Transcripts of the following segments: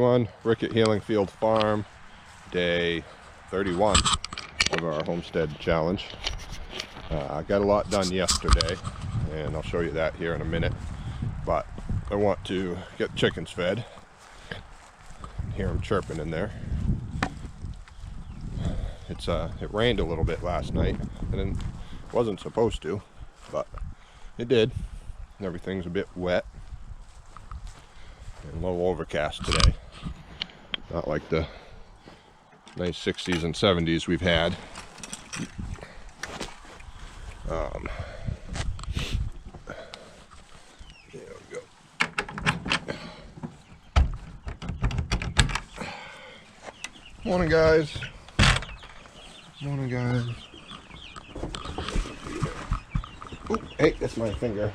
everyone. Rick at Healing Field Farm, day 31 of our Homestead challenge. I got a lot done yesterday, and I'll show you that here in a minute. But I want to get chickens fed. Hear them chirping in there. It rained a little bit last night, and it wasn't supposed to, but it did. Everything's a bit wet and a little overcast today. Not like the nice 60s and 70s we've had. There we go. Morning, guys. Morning, guys. Oh, hey, that's my finger.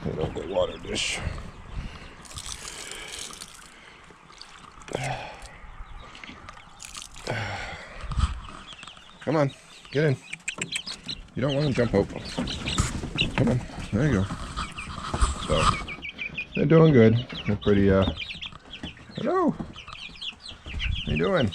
Clean up the water dish. Come on, get in. You don't want to jump out. Come on, there you go. So, they're doing good. They're pretty, hello. How you doing?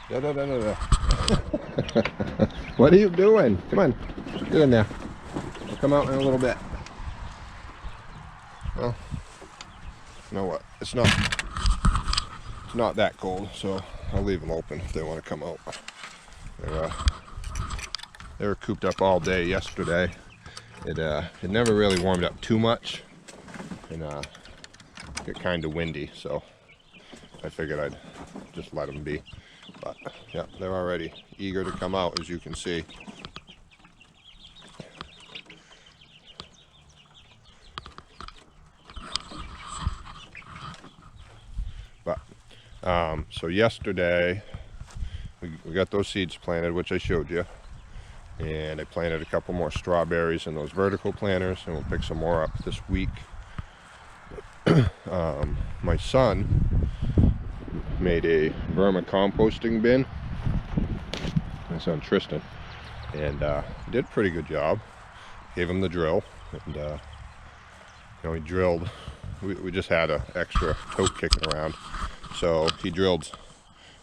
Da, da, da, da, da. What are you doing? Come on, get in there. I'll come out in a little bit. Well, you know what? It's not that cold, so I'll leave them open if they want to come out. They were cooped up all day yesterday. It never really warmed up too much, and get kind of windy, so I figured I'd just let them be. But yeah, they're already eager to come out, as you can see. But so yesterday we got those seeds planted, which I showed you, and I planted a couple more strawberries in those vertical planters, and we'll pick some more up this week. My son made a vermicomposting bin, my son Tristan, and did a pretty good job. Gave him the drill, and you know, he drilled. We just had an extra tote kicking around, so he drilled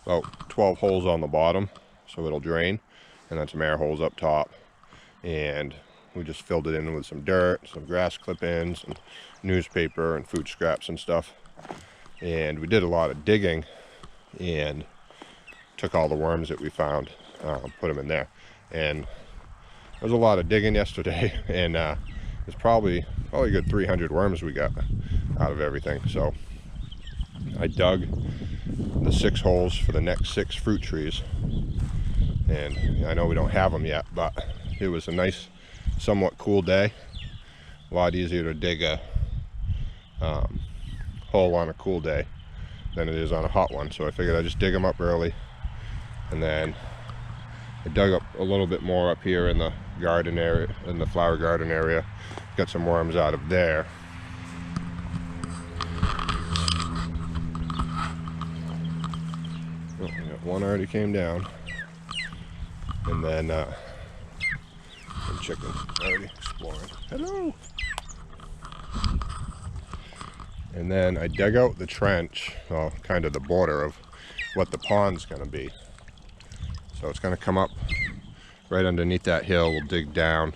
about 12 holes on the bottom so it'll drain, and then some air holes up top, and we just filled it in with some dirt, some grass clip-ins, and newspaper and food scraps and stuff. And we did a lot of digging and took all the worms that we found, put them in there. And there was a lot of digging yesterday, and there's probably a good 300 worms we got out of everything. So I dug the 6 holes for the next 6 fruit trees, and I know we don't have them yet, but it was a nice, somewhat cool day. A lot easier to dig a hole on a cool day than it is on a hot one, so I figured I'd just dig them up early. And then I dug up a little bit more up here in the garden area, in the flower garden area. Got some worms out of there. Oh, we got one already came down, and then some chickens already exploring. Hello. And then I dug out the trench, well, kind of the border of what the pond's going to be. So it's going to come up right underneath that hill. We'll dig down,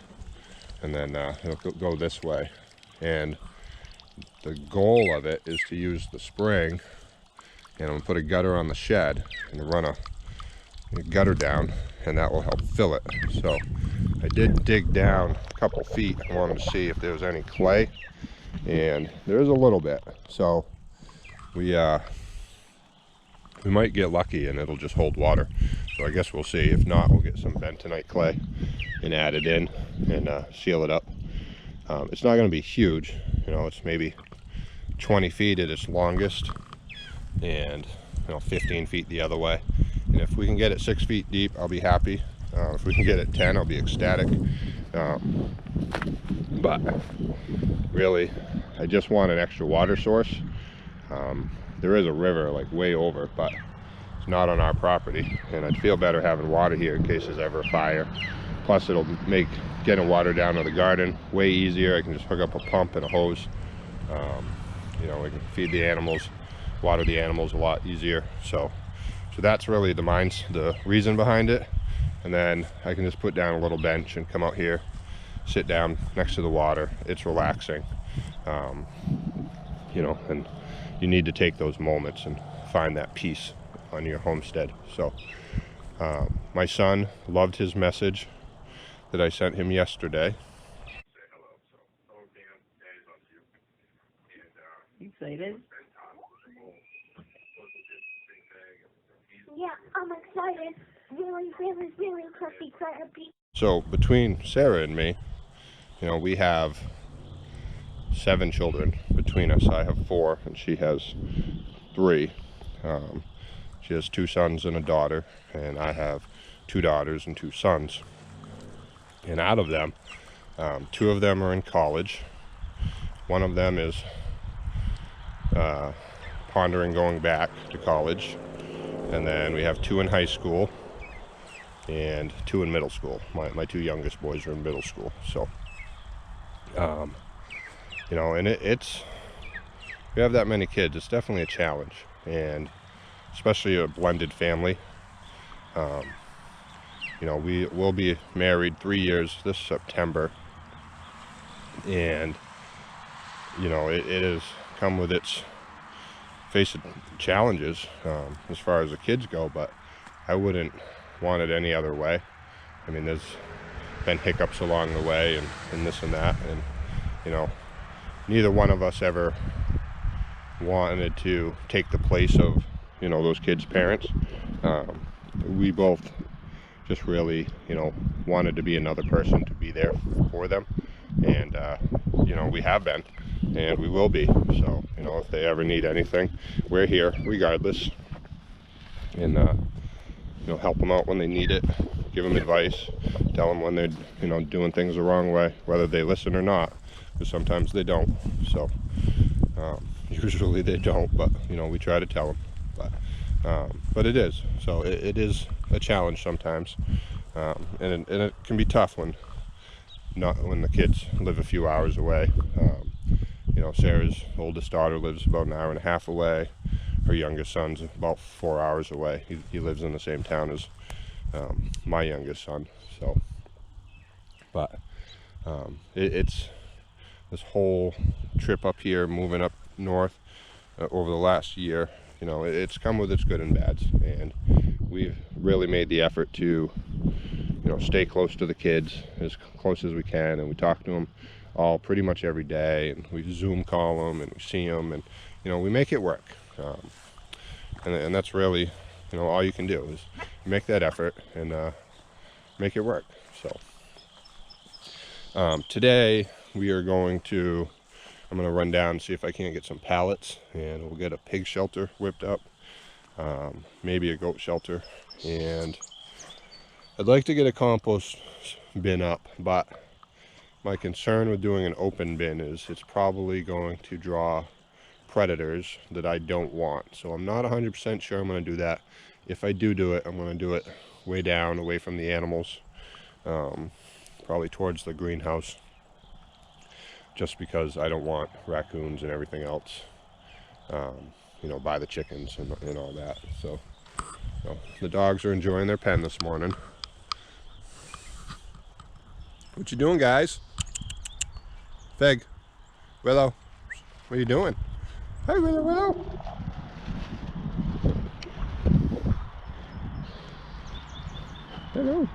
and then it'll go this way. And the goal of it is to use the spring, and I'm going to put a gutter on the shed and run a gutter down, and that will help fill it. So I did dig down a couple feet. I wanted to see if there was any clay, and there's a little bit. So we might get lucky and it'll just hold water. So I guess we'll see. If not, we'll get some bentonite clay and add it in and seal it up. It's not going to be huge, you know, it's maybe 20 feet at its longest, and 15 feet the other way. And if we can get it 6 feet deep, I'll be happy. If we can get it 10, I'll be ecstatic. But really, I just want an extra water source. There is a river like way over, but It's not on our property, and I'd feel better having water here in case there's ever a fire. Plus it'll make getting water down to the garden way easier. I can just hook up a pump and a hose. You know, we can feed the animals, water the animals a lot easier. So that's really the reason behind it. And then I can just put down a little bench and come out here, sit down next to the water. It's relaxing. You know, and you need to take those moments and find that peace on your homestead. So my son loved his message that I sent him yesterday. You excited? Yeah, I'm excited. Really, really, really excited. So between Sarah and me, you know, we have 7 children between us. I have 4 and she has 3. She has 2 sons and a daughter, and I have 2 daughters and 2 sons. And out of them, 2 of them are in college. One of them is pondering going back to college. And then we have 2 in high school and 2 in middle school. My 2 youngest boys are in middle school. So, you know, and it's, we have that many kids, it's definitely a challenge. And especially a blended family. You know, we will be married 3 years this September. And, you know, it has come with its face challenges as far as the kids go, but I wouldn't want it any other way. I mean, there's been hiccups along the way and this and that, and you know, neither one of us ever wanted to take the place of, you know, those kids' parents. We both just really, you know, wanted to be another person to be there for them, and you know, we have been and we will be. So, you know, if they ever need anything, we're here regardless, and you know, help them out when they need it, give them advice, tell them when they're, you know, doing things the wrong way, whether they listen or not, because sometimes they don't. So usually they don't, but you know, we try to tell them. But it is, so it is a challenge sometimes, and it can be tough when the kids live a few hours away. You know, Sarah's oldest daughter lives about an hour and a half away. Her youngest son's about 4 hours away. He lives in the same town as my youngest son. So, but it's this whole trip up here, moving up north over the last year. You know, it's come with its good and bads, and we've really made the effort to, you know, stay close to the kids, as close as we can, and we talk to them all pretty much every day, and we Zoom call them and we see them, and you know, we make it work. And that's really, you know, all you can do is make that effort and make it work. So today we are going to, I'm going to run down and see if I can't get some pallets, and we'll get a pig shelter whipped up, maybe a goat shelter, and I'd like to get a compost bin up, but my concern with doing an open bin is it's probably going to draw predators that I don't want. So I'm not 100% sure I'm going to do that. If I do it, I'm going to do it way down, away from the animals, probably towards the greenhouse, just because I don't want raccoons and everything else, you know, by the chickens and all that. So the dogs are enjoying their pen this morning. What you doing, guys? Fig, Willow, what are you doing? Hey, Willow. Hello.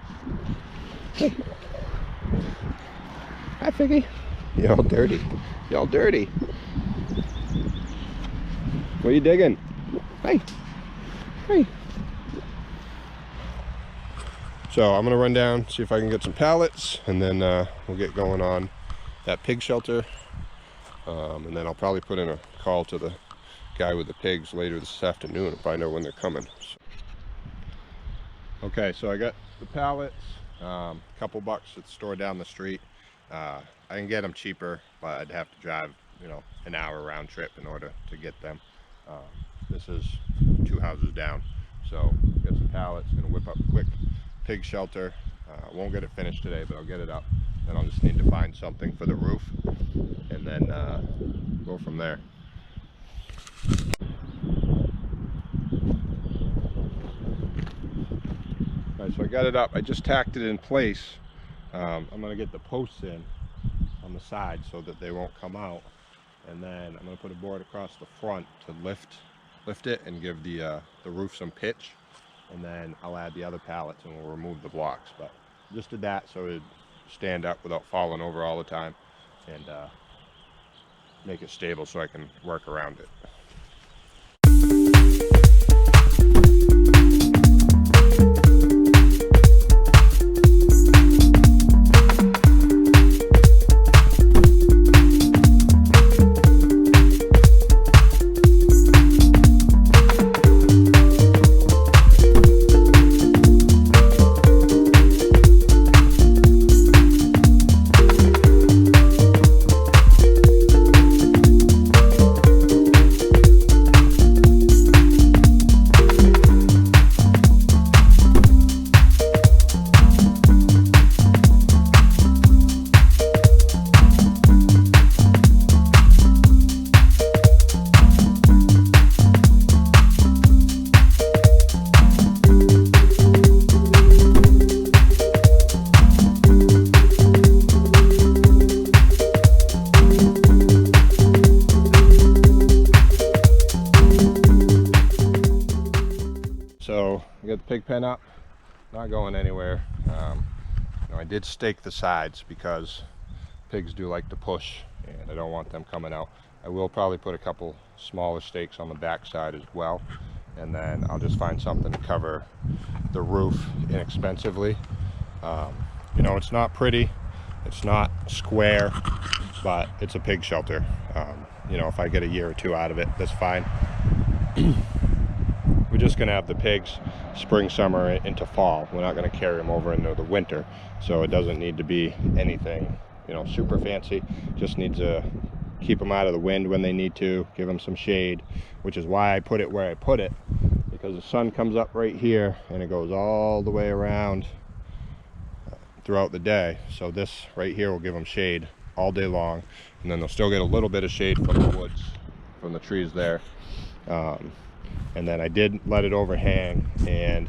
Hey. Hi, Figgy. You're all dirty. You're all dirty. What are you digging? Hey. Hey. So I'm going to run down, see if I can get some pallets, and then we'll get going on that pig shelter. And then I'll probably put in a call to the guy with the pigs later this afternoon and find out when they're coming. Okay, so I got the pallets, a couple bucks at the store down the street. I can get them cheaper, but I'd have to drive, you know, an hour round trip in order to get them. This is 2 houses down, So get some pallets, gonna whip up a quick pig shelter. Won't get it finished today, but I'll get it up. Then I'll just need to find something for the roof, and then go from there. All right, so I got it up. I just tacked it in place. I'm gonna get the posts in on the side so that they won't come out, and then I'm gonna put a board across the front to lift it and give the roof some pitch, and then I'll add the other pallets and we'll remove the blocks. But just did that so it'd stand up without falling over all the time, and make it stable so I can work around it. So I got the pig pen up, not going anywhere. I did stake the sides because pigs do like to push, and I don't want them coming out. I will probably put a couple smaller stakes on the back side as well, and then I'll just find something to cover the roof inexpensively. You know, it's not pretty, it's not square, but it's a pig shelter. You know, if I get a year or two out of it, that's fine. We're just going to have the pigs spring, summer into fall. We're not going to carry them over into the winter, so it doesn't need to be anything, you know, super fancy. Just needs to keep them out of the wind when they need to, give them some shade, which is why I put it where I put it, because the sun comes up right here and it goes all the way around throughout the day. So this right here will give them shade all day long, and then they'll still get a little bit of shade from the woods, from the trees there. And then I did let it overhang, and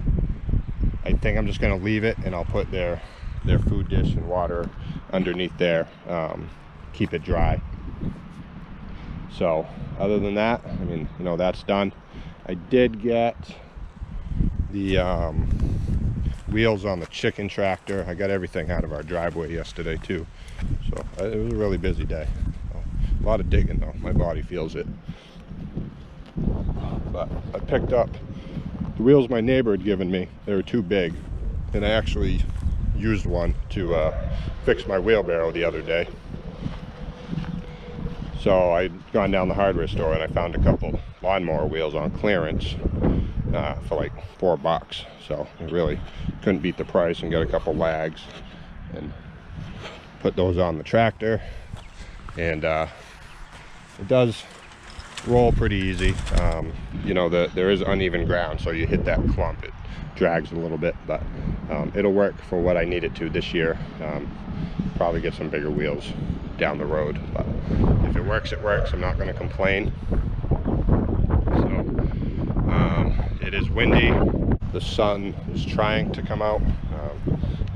I think I'm just going to leave it, and I'll put their food dish and water underneath there, keep it dry. So other than that, I mean, you know, that's done. I did get the wheels on the chicken tractor. I got everything out of our driveway yesterday too, so it was a really busy day. A lot of digging though, my body feels it. But I picked up the wheels my neighbor had given me. They were too big, and I actually used one to fix my wheelbarrow the other day. So I'd gone down the hardware store and I found a couple lawnmower wheels on clearance for like $4. So I really couldn't beat the price, and got a couple lags and put those on the tractor, and it does roll pretty easy. You know, there is uneven ground, so you hit that clump, it drags a little bit, but it'll work for what I need it to this year. Probably get some bigger wheels down the road, but if it works, it works. I'm not going to complain. So it is windy, the sun is trying to come out.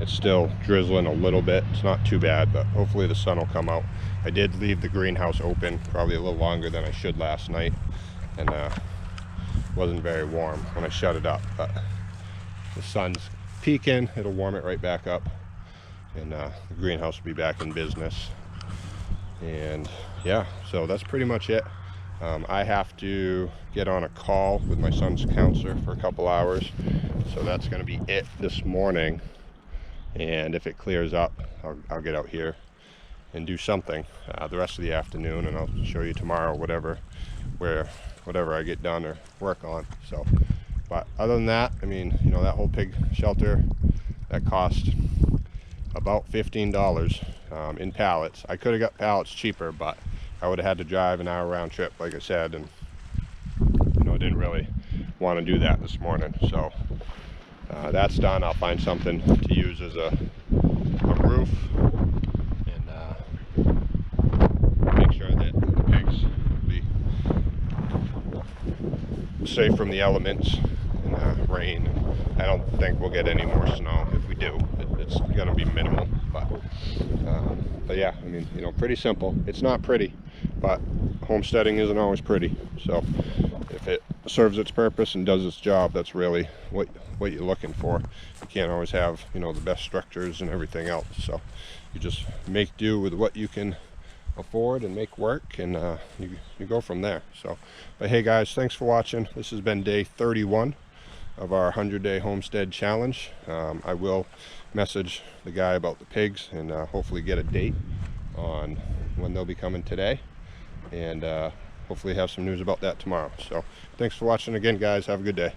It's still drizzling a little bit. It's not too bad, but hopefully the sun will come out. I did leave the greenhouse open probably a little longer than I should last night, and wasn't very warm when I shut it up, but the sun's peaking, it'll warm it right back up, and the greenhouse will be back in business. And yeah, so that's pretty much it. I have to get on a call with my son's counselor for a couple hours, so that's going to be it this morning. And if it clears up, I'll get out here and do something the rest of the afternoon, and I'll show you tomorrow whatever I get done or work on. So, but other than that, I mean, you know, that whole pig shelter, that cost about $15 in pallets. I could have got pallets cheaper, but I would have had to drive an hour round trip, like I said, and you know, it didn't really want to do that this morning. So that's done. I'll find something to use as a roof, and make sure that the pigs will be safe from the elements and rain. I don't think we'll get any more snow. If we do, it's going to be minimal. But yeah, I mean, you know, pretty simple. It's not pretty, but homesteading isn't always pretty. So if it serves its purpose and does its job, that's really what you're looking for. You can't always have, you know, the best structures and everything else. So you just make do with what you can afford and make work, and you go from there. So, but hey guys, thanks for watching. This has been day 31 of our 100-day homestead challenge. I will message the guy about the pigs and hopefully get a date on when they'll be coming today, and hopefully have some news about that tomorrow. So thanks for watching again, guys. Have a good day.